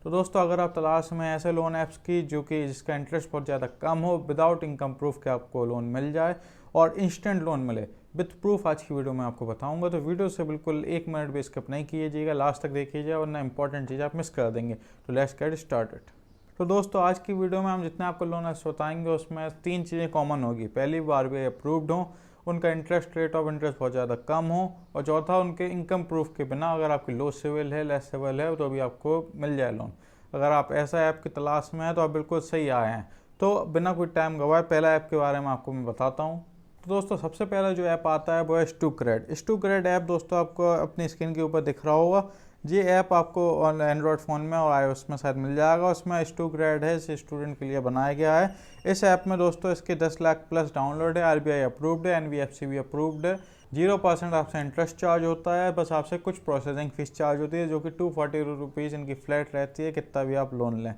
तो दोस्तों अगर आप तलाश में ऐसे लोन ऐप्स की जो कि जिसका इंटरेस्ट बहुत ज़्यादा कम हो, विदाउट इनकम प्रूफ के आपको लोन मिल जाए और इंस्टेंट लोन मिले विथ प्रूफ, आज की वीडियो में आपको बताऊंगा। तो वीडियो से बिल्कुल 1 मिनट भी स्किप नहीं कीजिएगा, लास्ट तक देखिएगा वरना इंपॉर्टेंट चीज़ आप मिस कर देंगे। तो लेट्स गेट स्टार्टेड। तो दोस्तों आज की वीडियो में हम जितने आपको लोन ऐप्स बताएंगे उसमें 3 चीज़ें कॉमन होगी। पहली, वो आरबीआई अप्रूव्ड हो, उनका इंटरेस्ट रेट ऑफ इंटरेस्ट बहुत ज़्यादा कम हो, और चौथा, उनके इनकम प्रूफ के बिना अगर आपकी लो सिविल है, लेस सिविल है, तो भी आपको मिल जाए लोन। अगर आप ऐसा ऐप की तलाश में हैं तो आप बिल्कुल सही आए हैं। तो बिना कोई टाइम गवाए पहला ऐप के बारे में आपको मैं बताता हूँ। तो दोस्तों सबसे पहला जो ऐप आता है वो है स्टूक्रेड। स्टूक्रेड ऐप दोस्तों आपको अपनी स्क्रीन के ऊपर दिख रहा होगा। ये ऐप आपको एंड्रॉयड फ़ोन में और iOS में शायद मिल जाएगा। उसमें स्टूक्रेड है, इसे स्टूडेंट के लिए बनाया गया है। इस ऐप में दोस्तों इसके 10 लाख प्लस डाउनलोड है, आरबीआई अप्रूव्ड है, एनबीएफसी भी अप्रूव्ड है। 0% आपसे इंटरेस्ट चार्ज होता है, बस आपसे कुछ प्रोसेसिंग फीस चार्ज होती है जो कि 240 रुपीज़ इनकी फ्लैट रहती है, कितना भी आप लोन लें।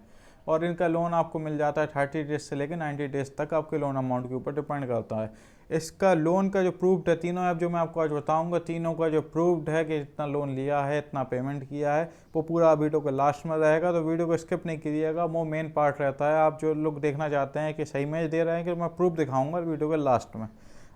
और इनका लोन आपको मिल जाता है 30 डेज से लेकर 90 डेज तक, आपके लोन अमाउंट के ऊपर डिपेंड करता है। इसका लोन का जो प्रूव्ड है, तीनों ऐप जो मैं आपको आज बताऊंगा, तीनों का जो प्रूव्ड है कि इतना लोन लिया है, इतना पेमेंट किया है, वो पूरा वीडियो के लास्ट में रहेगा। तो वीडियो को स्किप नहीं कीजिएगा, वो मेन पार्ट रहता है। आप जो लोग देखना चाहते हैं कि सही में दे रहे हैं कि मैं प्रूफ दिखाऊंगा वीडियो के लास्ट में।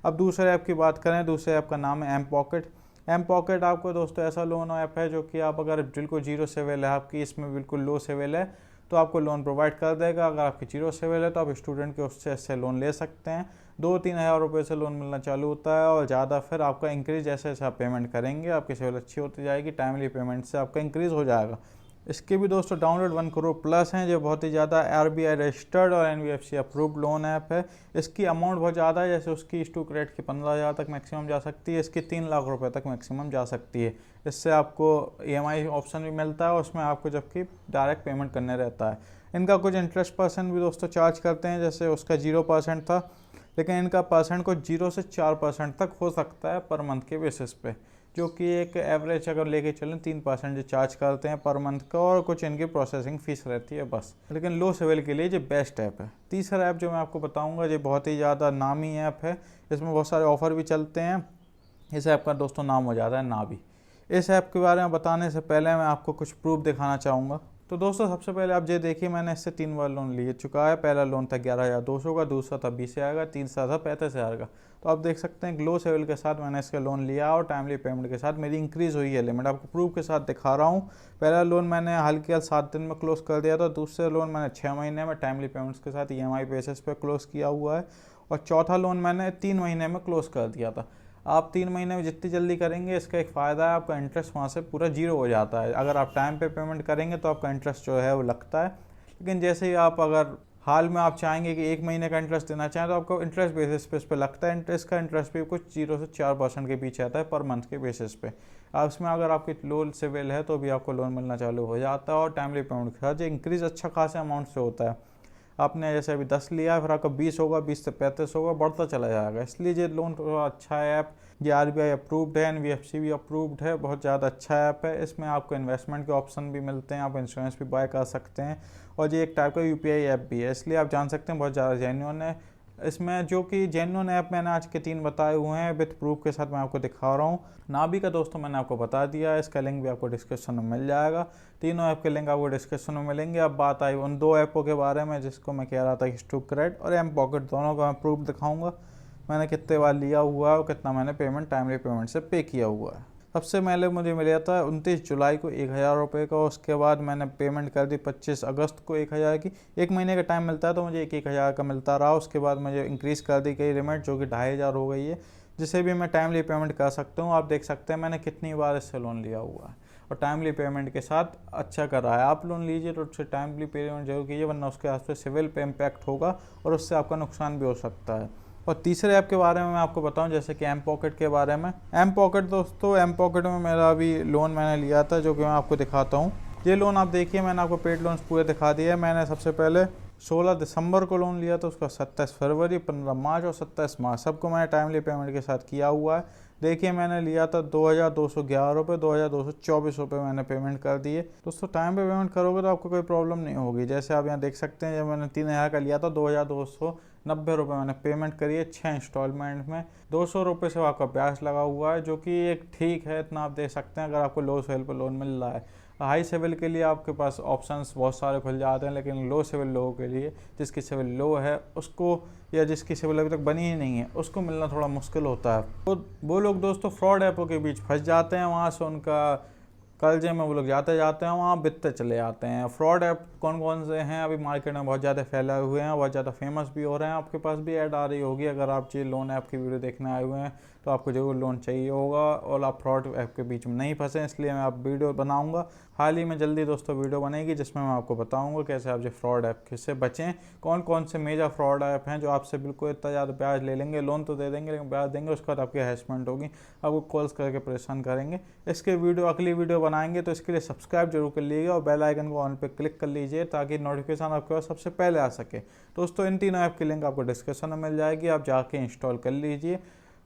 अब दूसरे ऐप की बात करें, दूसरे ऐप का नाम है एम पॉकेट। एम पॉकेट आपको दोस्तों ऐसा लोन ऐप है जो कि आप अगर बिल्कुल जीरो सिविल है आपकी, इसमें बिल्कुल लो सिविल है, तो आपको लोन प्रोवाइड कर देगा। अगर आपकी जीरो सिविल है तो आप स्टूडेंट के उससे ऐसे लोन ले सकते हैं। 2-3 हज़ार रुपये से लोन मिलना चालू होता है, और ज़्यादा फिर आपका इंक्रीज जैसे जैसे आप पेमेंट करेंगे आपकी सिविल अच्छी होती जाएगी, टाइमली पेमेंट से आपका इंक्रीज़ हो जाएगा। इसके भी दोस्तों डाउनलोड 1 करोड़ प्लस हैं, जो बहुत ही ज़्यादा आरबीआई रजिस्टर्ड और एनबीएफसी अप्रूव्ड लोन ऐप है। इसकी अमाउंट बहुत ज़्यादा है, जैसे उसकी स्टूक्रेड की 15,000 तक मैक्सिमम जा सकती है, इसकी 3 लाख रुपए तक मैक्सिमम जा सकती है। इससे आपको ईएमआई ऑप्शन भी मिलता है, उसमें आपको जबकि डायरेक्ट पेमेंट करने रहता है। इनका कुछ इंटरेस्ट परसेंट भी दोस्तों चार्ज करते हैं, जैसे उसका 0% था, लेकिन इनका परसेंट को 0 से 4% तक हो सकता है पर मंथ के बेसिस पे, जो कि एक एवरेज अगर लेके चलें 3% जो चार्ज करते हैं पर मंथ का, और कुछ इनकी प्रोसेसिंग फीस रहती है बस। लेकिन लो सिविल के लिए ये बेस्ट ऐप है। तीसरा ऐप जो मैं आपको बताऊंगा ये बहुत ही ज़्यादा नामी ऐप है, इसमें बहुत सारे ऑफर भी चलते हैं। इस ऐप का दोस्तों नाम हो जाता है नावी। इस ऐप के बारे में बताने से पहले मैं आपको कुछ प्रूफ दिखाना चाहूँगा। तो दोस्तों सबसे पहले आप ये देखिए, मैंने इससे 3 बार लोन ले चुका है। पहला लोन था 11,200 का, दूसरा था 20,000 का, तीसरा था 35,000 का। तो आप देख सकते हैं लो सिविल के साथ मैंने इसका लोन लिया और टाइमली पेमेंट के साथ मेरी इंक्रीज़ हुई है लिमिट। आपको प्रूफ के साथ दिखा रहा हूँ। पहला लोन मैंने हाल के 7 दिन में क्लोज़ कर दिया था, दूसरा लोन मैंने 6 महीने में टाइमली पेमेंट्स के साथ ईएमआई बेसिस पे क्लोज़ किया हुआ है, और चौथा लोन मैंने 3 महीने में क्लोज़ कर दिया था। आप 3 महीने में जितनी जल्दी करेंगे, इसका एक फ़ायदा है, आपका इंटरेस्ट वहाँ से पूरा जीरो हो जाता है। अगर आप टाइम पे पेमेंट करेंगे तो आपका इंटरेस्ट जो है वो लगता है, लेकिन जैसे ही आप अगर हाल में आप चाहेंगे कि 1 महीने का इंटरेस्ट देना चाहें तो आपको इंटरेस्ट बेसिस पे इस पर लगता है। इंटरेस्ट का इंटरेस्ट भी कुछ 0 से 4% के बीच आता है पर मंथ के बेसिस पे। अब इसमें अगर आपकी लो सिविल है तो भी आपको लोन मिलना चालू हो जाता है, और टाइमली पेमेंट के साथ इंक्रीज़ अच्छा खासा अमाउंट से होता है। आपने जैसे अभी 10 लिया, फिर आपका 20 होगा, 20 से 35 होगा, बढ़ता चला जाएगा। इसलिए ये लोन थोड़ा अच्छा है ऐप। ये आरबीआई अप्रूव्ड है, एनबीएफसी भी अप्रूव्ड है, बहुत ज़्यादा अच्छा ऐप है। इसमें आपको इन्वेस्टमेंट के ऑप्शन भी मिलते हैं, आप इंश्योरेंस भी बाय कर सकते हैं, और ये एक टाइप का यूपीआई ऐप भी है, इसलिए आप जान सकते हैं बहुत ज़्यादा जेन्युइन है। इसमें जो कि जेन्युइन ऐप मैंने आज के 3 बताए हुए हैं विथ प्रूफ के साथ मैं आपको दिखा रहा हूँ। नाभी का दोस्तों मैंने आपको बता दिया है, इसका लिंक भी आपको डिस्क्रिप्शन में मिल जाएगा। तीनों ऐप के लिंक आपको डिस्क्रिप्शन में मिलेंगे। अब बात आई उन 2 ऐपों के बारे में जिसको मैं कह रहा था कि स्टूक्रेड और एम पॉकेट, दोनों का मैं प्रूफ दिखाऊंगा, मैंने कितने बार लिया हुआ है और कितना मैंने पेमेंट टाइमली पेमेंट से पे किया हुआ है। सबसे पहले मुझे मिला था 29 जुलाई को 1,000 रुपये का, उसके बाद मैंने पेमेंट कर दी 25 अगस्त को 1,000 की। 1 महीने का टाइम मिलता है तो मुझे 1,000 का मिलता रहा। उसके बाद मुझे इंक्रीज़ कर दी गई लिमिट जो कि 2,500 हो गई है, जिसे भी मैं टाइमली पेमेंट कर सकता हूँ। आप देख सकते हैं मैंने कितनी बार इससे लोन लिया हुआ है, और टाइमली पेमेंट के साथ अच्छा कर रहा है। आप लोन लीजिए तो उससे टाइमली पेमेंट जरूर कीजिए, वरना उसके हाथ से सिविल पे इम्पैक्ट होगा और उससे आपका नुकसान भी हो सकता है। और तीसरे ऐप के बारे में मैं आपको बताऊं, जैसे कि एम पॉकेट के बारे में। एम पॉकेट दोस्तों, एम पॉकेट में मेरा अभी लोन मैंने लिया था जो कि मैं आपको दिखाता हूं। ये लोन आप देखिए, मैंने आपको पेड लोन्स पूरे दिखा दिए। मैंने सबसे पहले 16 दिसंबर को लोन लिया था, उसका 27 फरवरी, 15 मार्च और 27 मार्च सबको मैंने टाइमली पेमेंट के साथ किया हुआ है। देखिए मैंने लिया था 2,211 रुपये, 2,224 रुपये मैंने पेमेंट कर दिए। दोस्तों टाइम पे पेमेंट करोगे तो आपको कोई प्रॉब्लम नहीं होगी। जैसे आप यहाँ देख सकते हैं, जब मैंने 3,000 का लिया था 2,290 रुपये मैंने पेमेंट करी है 6 इंस्टॉलमेंट में। 200 रुपये से आपका ब्याज लगा हुआ है, जो कि एक ठीक है, इतना आप दे सकते हैं अगर आपको लो सेल पर लोन मिल रहा है। हाई सिविल के लिए आपके पास ऑप्शंस बहुत सारे खुल जाते हैं, लेकिन लो सिविल लोगों के लिए, जिसकी सिविल लो है उसको, या जिसकी सिविल अभी तक बनी ही नहीं है, उसको मिलना थोड़ा मुश्किल होता है। तो वो लोग दोस्तों फ्रॉड ऐपों के बीच फंस जाते हैं, वहाँ से उनका कर्जे में वो लोग जाते जाते हैं वहाँ बिकते चले जाते हैं। फ्रॉड ऐप कौन कौन से हैं अभी मार्केट में बहुत ज़्यादा फैले हुए हैं, बहुत ज़्यादा फेमस भी हो रहे हैं। आपके पास भी ऐड आ रही होगी, अगर आप जी लोन ऐप की वीडियो देखने आए हुए हैं तो आपको जरूर लोन चाहिए होगा और आप फ्रॉड ऐप के बीच में नहीं फंसे, इसलिए मैं आप वीडियो बनाऊंगा। हाल ही में जल्दी दोस्तों वीडियो बनेगी जिसमें मैं आपको बताऊंगा कैसे आप जो फ्रॉड ऐप से बचें, कौन कौन से मेजर फ्रॉड ऐप हैं जो आपसे बिल्कुल इतना ज़्यादा ब्याज ले लेंगे, लोन तो दे देंगे लेकिन ब्याज देंगे, उसके बाद आपकी हैरेसमेंट होगी, आपको कॉल्स करके परेशान करेंगे। इसके वीडियो अगली वीडियो बनाएंगे, तो इसके लिए सब्सक्राइब जरूर कर लीजिएगा और बेल आइकन को ऑन पे क्लिक कर लीजिए ताकि नोटिफिकेशन आपके पास सबसे पहले आ सके। दोस्तों इन तीनों ऐप की लिंक आपको डिस्क्रिप्शन में मिल जाएगी, आप जाके इंस्टॉल कर लीजिए।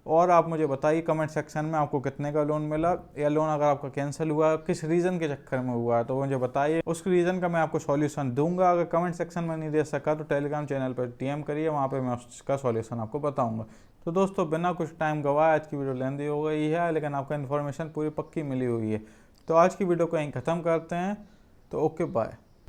और आप मुझे बताइए कमेंट सेक्शन में आपको कितने का लोन मिला, या लोन अगर आपका कैंसिल हुआ किस रीज़न के चक्कर में हुआ है तो मुझे बताइए, उस रीज़न का मैं आपको सॉल्यूशन दूंगा। अगर कमेंट सेक्शन में नहीं दे सका तो टेलीग्राम चैनल पर DM करिए, वहाँ पे मैं उसका सॉल्यूशन आपको बताऊंगा। तो दोस्तों बिना कुछ टाइम गवाए आज की वीडियो लेंदी हो गई है, लेकिन आपको इन्फॉर्मेशन पूरी पक्की मिली हुई है। तो आज की वीडियो को यहीं ख़त्म करते हैं, तो ओके बाय।